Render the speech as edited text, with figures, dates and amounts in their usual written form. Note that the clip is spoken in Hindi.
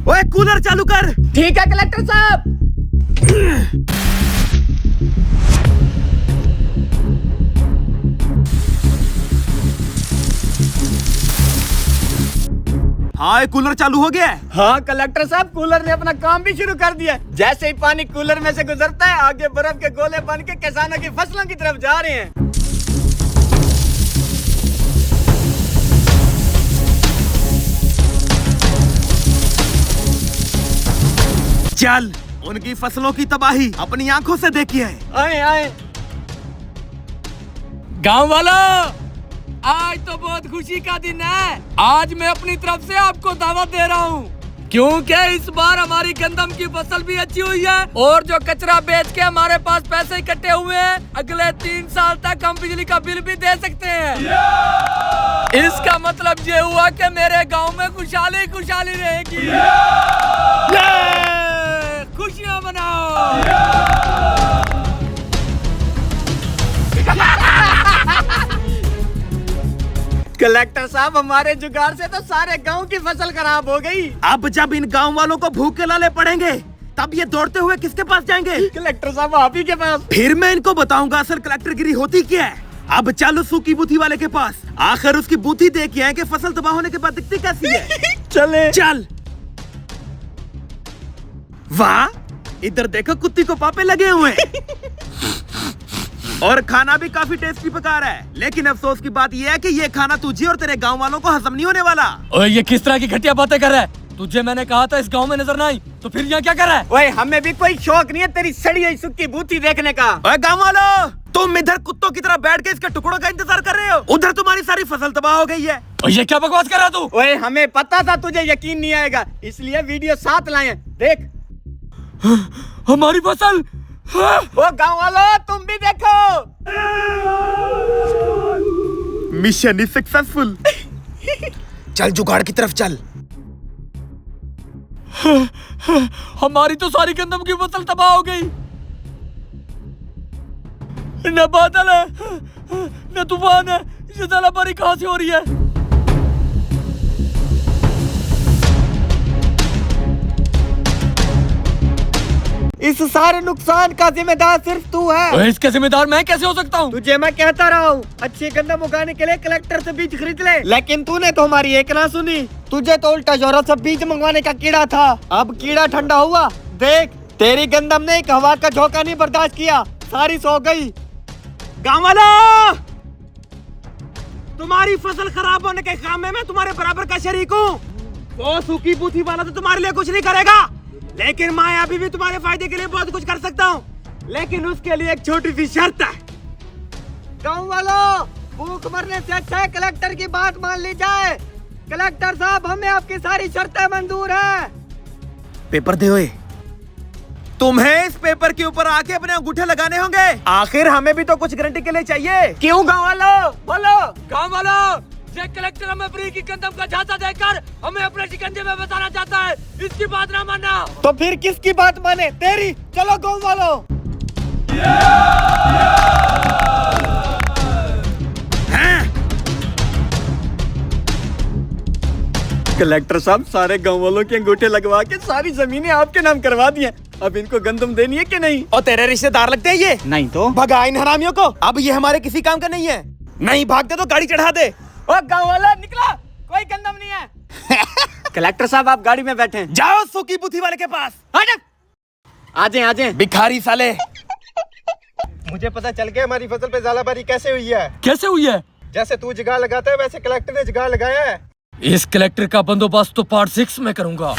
ओए कूलर चालू कर। ठीक है कलेक्टर साहब। हाँ कूलर चालू हो गया है। हाँ कलेक्टर साहब, कूलर ने अपना काम भी शुरू कर दिया। जैसे ही पानी कूलर में से गुजरता है, आगे बर्फ के गोले बन के किसानों की फसलों की तरफ जा रहे हैं। चल उनकी फसलों की तबाही अपनी आंखों से देखी है। आए आए। गांव वालों, आज तो बहुत खुशी का दिन है। आज मैं अपनी तरफ से आपको दावत दे रहा हूँ, क्योंकि इस बार हमारी गंदम की फसल भी अच्छी हुई है और जो कचरा बेच के हमारे पास पैसे इकट्ठे हुए हैं, अगले 3 साल तक हम बिजली का बिल भी दे सकते हैं। इसका मतलब ये हुआ कि मेरे गांव में खुशहाली खुशहाली रहेगी। खुशियाँ मनाओ। कलेक्टर साहब, हमारे जुगाड़ से तो सारे गांव की फसल खराब हो गई। अब जब इन गांव वालों को भूख के लाले पड़ेंगे, तब ये दौड़ते हुए किसके पास जाएंगे? कलेक्टर साहब, आप ही के पास। फिर मैं इनको बताऊंगा असल कलेक्टरगिरी होती क्या है। अब चलो सूखी बूथी वाले के पास, आखिर उसकी बूथी देखी है कि फसल तबाह होने के बाद दिखती कैसी है। चले। चल। वाह, इधर देखो कुत्ती को पापे लगे हुए हैं। और खाना भी काफी टेस्टी पका रहा है, लेकिन अफसोस की बात यह है कि ये खाना तुझे और तेरे गांव वालों को हजम नहीं होने वाला। ओए, ये किस तरह की घटिया बातें कर रहा है? तुझे मैंने कहा था इस गांव में नजर ना आई, तो फिर यहाँ क्या कर रहा है? ओए, हमें भी कोई शौक नहीं है तेरी सड़ी हुई सूखी बूथी देखने का। ओए गांव वालों, तुम इधर कुत्तों की तरह बैठ के इसके टुकड़ों का इंतजार कर रहे हो। उधर तुम्हारी सारी फसल तबाह हो गई है। और ये क्या बकवास कर रहा तू? ओए, हमें पता था तुझे यकीन नहीं आएगा, इसलिए वीडियो साथ लाए हैं। देख। हमारी फसल। ओ गांव वालों, तुम भी देखो। Mission is successful. चल जुगाड़ की तरफ चल। हमारी तो सारी गंदम की फसल तबाह हो गई। न बादल है, न तूफान है, ये जलाबारी कहाँ से हो रही है? इस सारे नुकसान का जिम्मेदार सिर्फ तू है। ओए, इसके जिम्मेदार मैं कैसे हो सकता हूँ? तुझे मैं कहता रहा हूँ, अच्छी गंदम उगाने के लिए कलेक्टर से बीज खरीद ले, लेकिन तूने तो हमारी एक ना सुनी। तुझे तो उल्टा जोरों से बीज मंगवाने का कीड़ा था। अब कीड़ा ठंडा हुआ, देख तेरी गंदम ने एक हवा का झोंका नहीं बर्दाश्त किया, सारी सो गई। गांव वालों, तुम्हारी फसल खराब होने के काम में मैं तुम्हारे बराबर का शरीक हूँ। वो सूखी बूथी वाला तो तुम्हारे लिए कुछ नहीं करेगा, लेकिन मैं अभी भी तुम्हारे फायदे के लिए बहुत कुछ कर सकता हूँ, लेकिन उसके लिए एक छोटी सी शर्त है। गाँव वालों, भूख मरने से अच्छा है कलेक्टर की बात मान ली जाए। कलेक्टर साहब, हमें आपकी सारी शर्तें मंजूर है। पेपर दे। ओए, तुम्हें इस पेपर के ऊपर आके अपने अंगूठे लगाने होंगे। आखिर हमें भी तो कुछ गारंटी के लिए चाहिए। क्यों गाँव वालों, बोलो। गाँव वालों, ये कलेक्टर हमें फ्री की गंदम का झांसा देकर हमें अपने शिकंजे में बसाना चाहता है। इसकी बात ना मानना। तो फिर किसकी बात माने? तेरी। चलो गाँव वालों। कलेक्टर साहब, सारे गाँव वालों के अंगूठे लगवा के सारी जमीनें आपके नाम करवा दी हैं। अब इनको गंदम देनी है कि नहीं? और तेरे रिश्तेदार लगते हैं ये? नहीं तो भगा इन हरामियों को। अब ये हमारे किसी काम का नहीं है। नहीं भागते तो गाड़ी चढ़ा दे। ओ गाँव वाला, निकला, कोई गंदम नहीं है। कलेक्टर साहब, आप गाड़ी में बैठे। जाओ सूखी बूथी वाले के पास। आ जाए। भिखारी साले। मुझे पता चल गया हमारी फसल पे जालाबारी कैसे हुई है। कैसे हुई है? जैसे तू जुगाड़ लगाता है, वैसे कलेक्टर ने जुगाड़ लगाया है। इस कलेक्टर का बंदोबस्त तो पार्ट 6 में करूंगा।